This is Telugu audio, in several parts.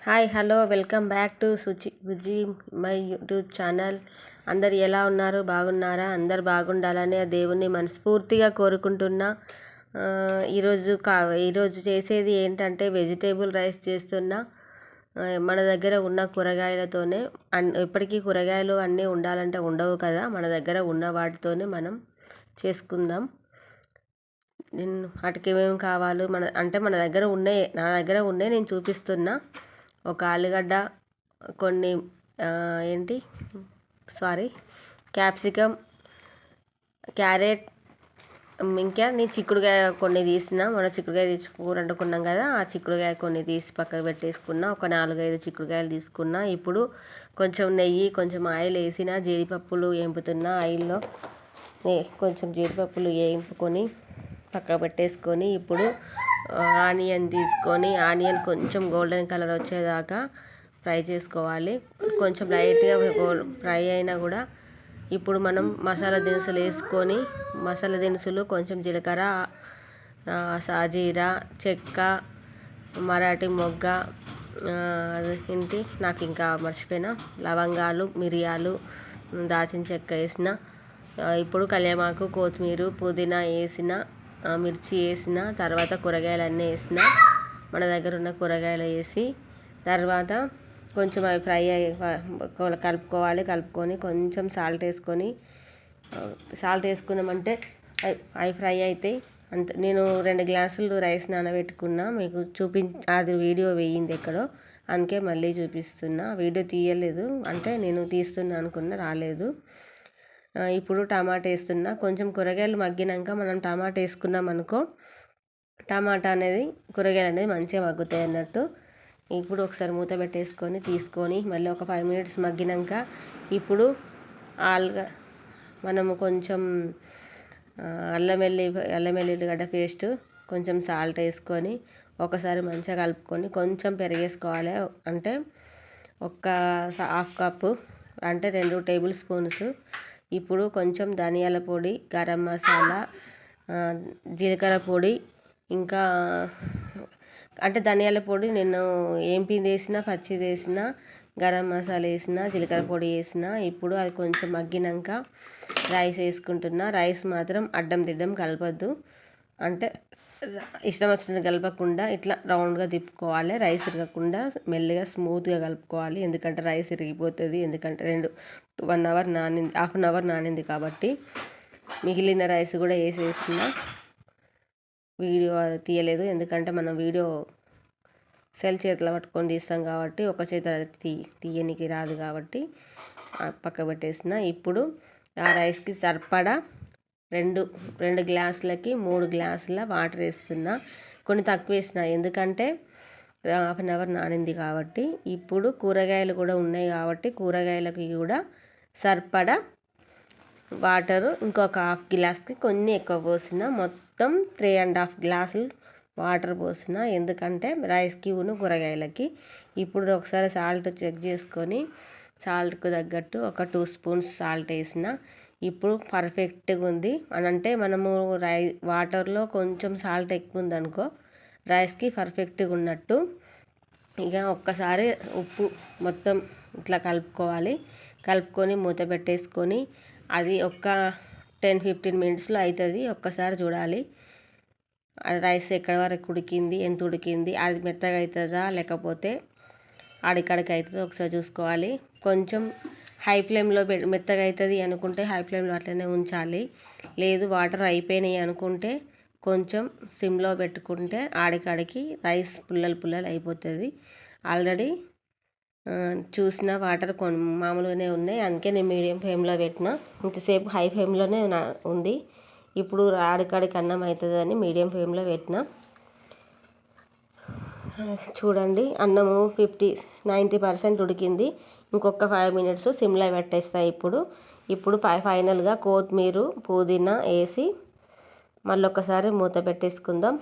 Hi hello welcome back to Suchi Bujji my YouTube channel. అందరు ఎలా ఉన్నారు? బాగున్నారా? అందరు బాగుండాలని ఆ దేవుణ్ణి మనస్ఫూర్తిగా కోరుకుంటున్నా. ఈరోజు చేసేది ఏంటంటే వెజిటేబుల్ రైస్ చేస్తున్నా. మన దగ్గర ఉన్న కూరగాయలతోనే ఎప్పటికీ కూరగాయలు అన్నీ ఉండాలంటే ఉండవు కదా, మన దగ్గర ఉన్న వాటితోనే మనం చేసుకుందాం. వాటికి ఏమేమి కావాలో మన దగ్గర ఉన్నాయి, నా దగ్గర ఉన్నాయి నేను చూపిస్తున్నా. ఒక ఆలుగడ్డ, కొన్ని క్యాప్సికమ్, క్యారెట్, ఇంకా నేను చిక్కుడుకాయ కొన్ని తీసిన. మన చిక్కుడుకాయ తీసి కూర వండుకున్నాం కదా, ఆ చిక్కుడుకాయ కొన్ని తీసి పక్కకు పెట్టేసుకున్నా. ఒక 4-5 చిక్కుడుకాయలు తీసుకున్నా. ఇప్పుడు కొంచెం నెయ్యి, కొంచెం ఆయిల్ వేసిన, జీడిపప్పులు వేపుతున్నా. ఆయిల్లో కొంచెం జీడిపప్పులు వేపుకొని పక్కకు పెట్టేసుకొని, ఇప్పుడు ఆనియన్ తీసుకొని ఆనియన్ కొంచెం గోల్డెన్ కలర్ వచ్చేదాకా ఫ్రై చేసుకోవాలి. కొంచెం లైట్గా ఫ్రై అయినా కూడా ఇప్పుడు మనం మసాలా దినుసులు వేసుకొని, మసాలా దినుసులు కొంచెం జీలకర్ర, సాజీరా, చెక్క, మరాఠీ మొగ్గ, నాకు ఇంకా మర్చిపోయిన లవంగాలు, మిరియాలు, దాచిన చెక్క వేసిన. ఇప్పుడు కళ్యామాకు, కొత్తిమీర, పుదీనా వేసిన, మిర్చి వేసిన, తర్వాత కూరగాయలన్నీ వేసిన. మన దగ్గర ఉన్న కూరగాయలు వేసి తర్వాత కొంచెం అవి ఫ్రై కలుపుకొని కొంచెం సాల్ట్ వేసుకున్నామంటే అవి ఫ్రై అవుతాయి. అంత నేను 2 గ్లాసులు రైస్ నానబెట్టుకున్నా, మీకు అది వీడియో వేయింది ఎక్కడో, అందుకే మళ్ళీ చూపిస్తున్నా. వీడియో తీయలేదు, అంటే నేను తీస్తున్నా అనుకున్నా, రాలేదు. ఇప్పుడు టమాటా వేస్తున్నా. కొంచెం కూరగాయలు మగ్గినాక మనం టమాటా వేసుకున్నాం అనుకో, కూరగాయలు అనేది మంచిగా మగ్గుతాయి అన్నట్టు. ఇప్పుడు ఒకసారి మూత పెట్టేసుకొని తీసుకొని మళ్ళీ ఒక 5 మినిట్స్ మగ్గినాక ఇప్పుడు మనము కొంచెం అల్లం వెల్లిగడ్డ పేస్ట్, కొంచెం సాల్ట్ వేసుకొని ఒకసారి మంచిగా కలుపుకొని కొంచెం పెరిగేసుకోవాలి. అంటే ఒక హాఫ్ కప్పు, అంటే 2 టేబుల్ స్పూన్స్. ఇప్పుడు కొంచెం ధనియాల పొడి, గరం మసాలా, జీలకర్ర పొడి, ఇంకా అంటే ధనియాల పొడి నేను ఏంపింది వేసిన, పచ్చిది వేసిన, గరం మసాలా వేసిన, జీలకర్ర పొడి వేసిన. ఇప్పుడు అది కొంచెం మగ్గినాక రైస్ వేసుకుంటున్నా. రైస్ మాత్రం అడ్డం తిడ్డం కలపద్దు, అంటే ఇష్టం వచ్చినట్టు కలపకుండా ఇట్లా రౌండ్గా తిప్పుకోవాలి. రైస్ ఇరగకుండా మెల్లగా స్మూత్గా కలుపుకోవాలి, ఎందుకంటే రైస్ ఇరిగిపోతుంది. ఎందుకంటే 1 అవర్ నానింది, హాఫ్ అన్ అవర్ నానింది కాబట్టి. మిగిలిన రైస్ కూడా వేసేసిన. వీడియో తీయలేదు, ఎందుకంటే మనం వీడియో సెల్ చేతిలో పట్టుకొని తీస్తాం కాబట్టి, ఒక చేతి తీయనికి రాదు కాబట్టి పక్క పెట్టేసిన. ఇప్పుడు ఆ రైస్కి సరిపడా 2 గ్లాసులకి 3 గ్లాసుల వాటర్ వేస్తున్నా. కొన్ని తక్కువ వేసిన, ఎందుకంటే హాఫ్ అన్ అవర్ నానింది కాబట్టి. ఇప్పుడు కూరగాయలు కూడా ఉన్నాయి కాబట్టి కూరగాయలకి కూడా సరిపడా వాటరు ఇంకొక హాఫ్ గ్లాస్కి కొన్ని ఎక్కువ పోసిన. మొత్తం 3.5 గ్లాసులు వాటర్ పోసిన, ఎందుకంటే రైస్కి కూరగాయలకి. ఇప్పుడు ఒకసారి సాల్ట్ చెక్ చేసుకొని సాల్ట్కు తగ్గట్టు ఒక 2 స్పూన్స్ సాల్ట్ వేసిన. ఇప్పుడు పర్ఫెక్ట్గా ఉంది. అంటే మనము వాటర్లో కొంచెం సాల్ట్ ఎక్కువ ఉందనుకో, రైస్కి పర్ఫెక్ట్గా ఉన్నట్టు. ఇక ఒక్కసారి ఉప్పు మొత్తం ఇట్లా కలుపుకొని మూత పెట్టేసుకొని అది ఒక 10-15 మినిట్స్లో అవుతుంది. ఒక్కసారి చూడాలి రైస్ ఎక్కడి వరకు ఉడికింది, ఎంత ఉడికింది, అది మెత్తగా అవుతుందా లేకపోతే ఆడికాడికి అవుతుందో ఒకసారి చూసుకోవాలి. కొంచెం హై ఫ్లేమ్లో మెత్తగా అవుతుంది అనుకుంటే హై ఫ్లేమ్లో అట్లనే ఉంచాలి. లేదు వాటర్ అయిపోయినాయి అనుకుంటే కొంచెం సిమ్లో పెట్టుకుంటే ఆడికాడికి రైస్ పుల్లలు అయిపోతుంది. ఆల్రెడీ చూసిన వాటర్ మామూలుగానే ఉన్నాయి, అందుకే నేను మీడియం ఫ్లేమ్లో పెట్టిన. ఇంతసేపు హై ఫ్లేమ్లోనే ఉంది. ఇప్పుడు ఆడికాడికి అన్నం అవుతుందని మీడియం ఫ్లేమ్లో పెట్టిన. చూడండి, అన్నము 90% ఉడికింది. ఇంకొక 5 మినిట్స్ సిమ్లో పెట్టేస్తాయి. ఇప్పుడు ఫైనల్గా కొత్తిమీర, పుదీనా వేసి మళ్ళీ ఒకసారి మూత పెట్టేసుకుందాం.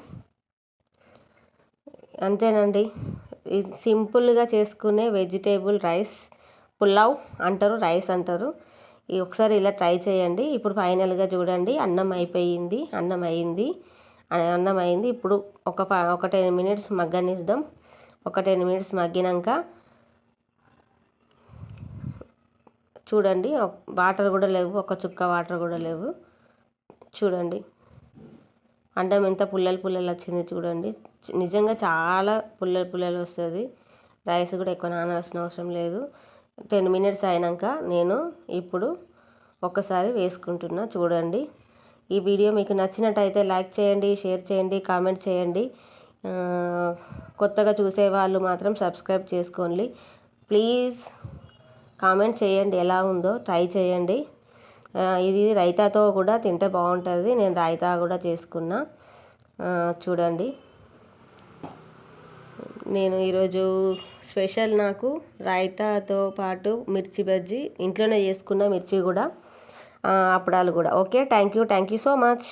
అంతేనండి, సింపుల్గా చేసుకునే వెజిటేబుల్ రైస్, పులావ్ అంటారు, రైస్ అంటారు. ఒకసారి ఇలా ట్రై చేయండి. ఇప్పుడు ఫైనల్గా చూడండి, అన్నం అయింది. ఇప్పుడు ఒక 10 మినిట్స్ మగ్గనిద్దాం. ఒక 10 మినిట్స్ మగ్గినాక చూడండి, వాటర్ కూడా లేవు, ఒక చుక్క వాటర్ కూడా లేవు. చూడండి అన్నం ఎంత పుల్లలు పుల్లలు వచ్చింది చూడండి. నిజంగా చాలా పుల్లలు పుల్లలు వస్తుంది. రైస్ కూడా ఎక్కువ నానాల్సిన అవసరం లేదు. 10 మినిట్స్ అయినాక నేను ఇప్పుడు ఒక్కసారి వేసుకుంటున్నా. చూడండి, ఈ వీడియో మీకు నచ్చినట్టయితే లైక్ చేయండి, షేర్ చేయండి, కామెంట్ చేయండి. కొత్తగా చూసే వాళ్ళు మాత్రం సబ్స్క్రైబ్ చేసుకోండి ప్లీజ్. కామెంట్ చేయండి ఎలా ఉందో, ట్రై చేయండి. ఇది రైతాతో కూడా తింటే బాగుంటుంది. నేను రైతా కూడా చేసుకున్నా. చూడండి, నేను ఈరోజు స్పెషల్ నాకు రైతాతో పాటు మిర్చి బజ్జీ, ఇంట్లోనే చేసుకున్న మిర్చి కూడా, అప్పడాలు కూడా. Okay, thank you so much.